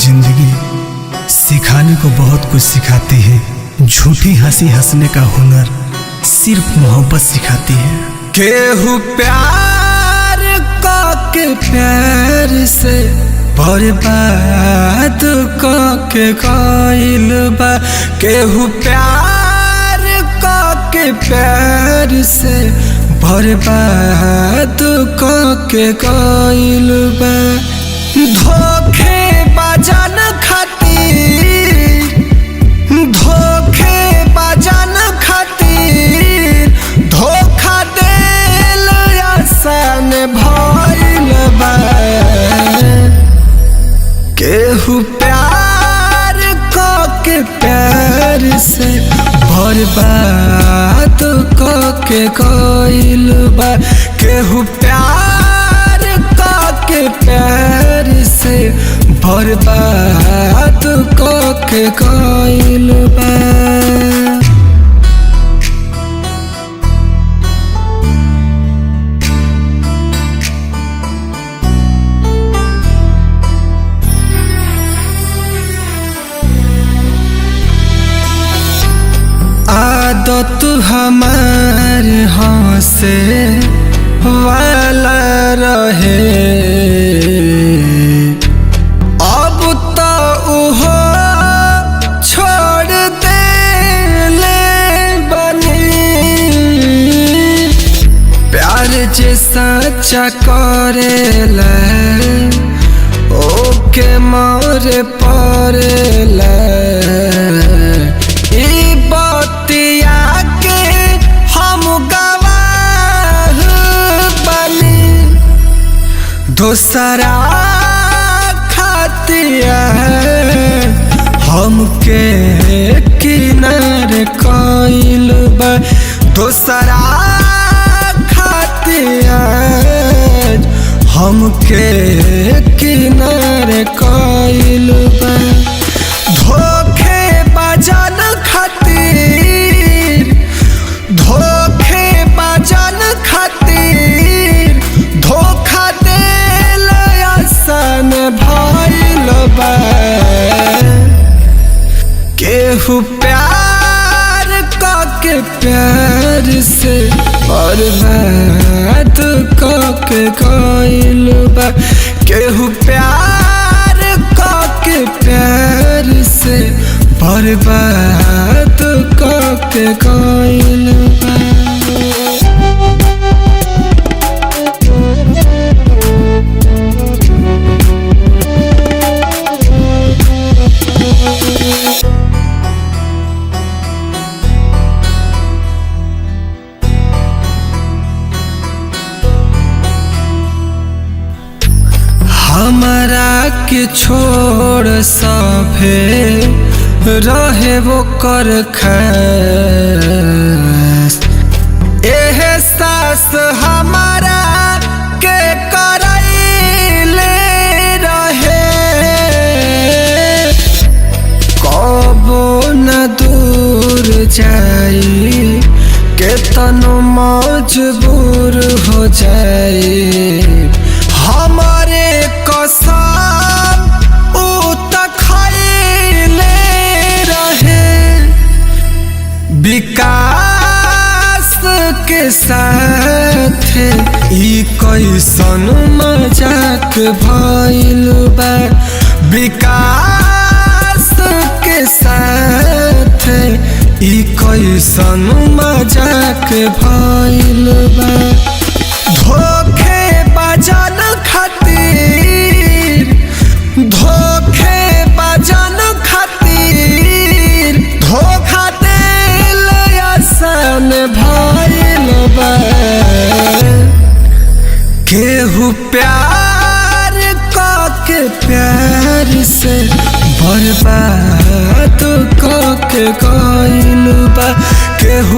जिंदगी सिखाने को बहुत कुछ सिखाती है। झूठी हंसी हंसने का हुनर सिर्फ मोहब्बत सिखाती है। केहू प्यार के प्यार से बर्बाद के कइल बा। केहू प्यार के प्यार से बर्बाद के कइल बा। धोखे बाजन खातिर धोखा देल आसान भइल बा। केहू प्यार के प्यार से बर्बाद के कइल बा। केहू प्यार के प्यार से बर्बाद के कइल बा। आदत हमार हंसे वाला रहे, अब तो उहो छोड़ देले बनी। प्यार जे सच्चा करेला ओके मोरे पड़ेला। दोसरा खातिया हमके किनारे कइल बा। दोसरा खातिया हमके किनारे कइल बा। धोखे बाजन खातिर धोखा भइल बा। केहू प्यार के प्यार से बर्बाद के कइल बा। केहू प्यार के प्यार से बर्बाद के कइल बा। हमरा के छोड़ सभे रहे वो कर खास। एहसास हमारा के करैले रहे, कबो न दूर जाई के तनु मजबूर हो जाई। हमारे कसम उ त खइले रहे। विकास के साथ ई कैसन मजाक भइल बा। विकास के साथ ई कैसन मजाक भइल बा। धोखे बाजन खातिर धोखा देल आसान भइल बा। केहू प्यार के प्यार से बर्बाद के कइल बा। केहू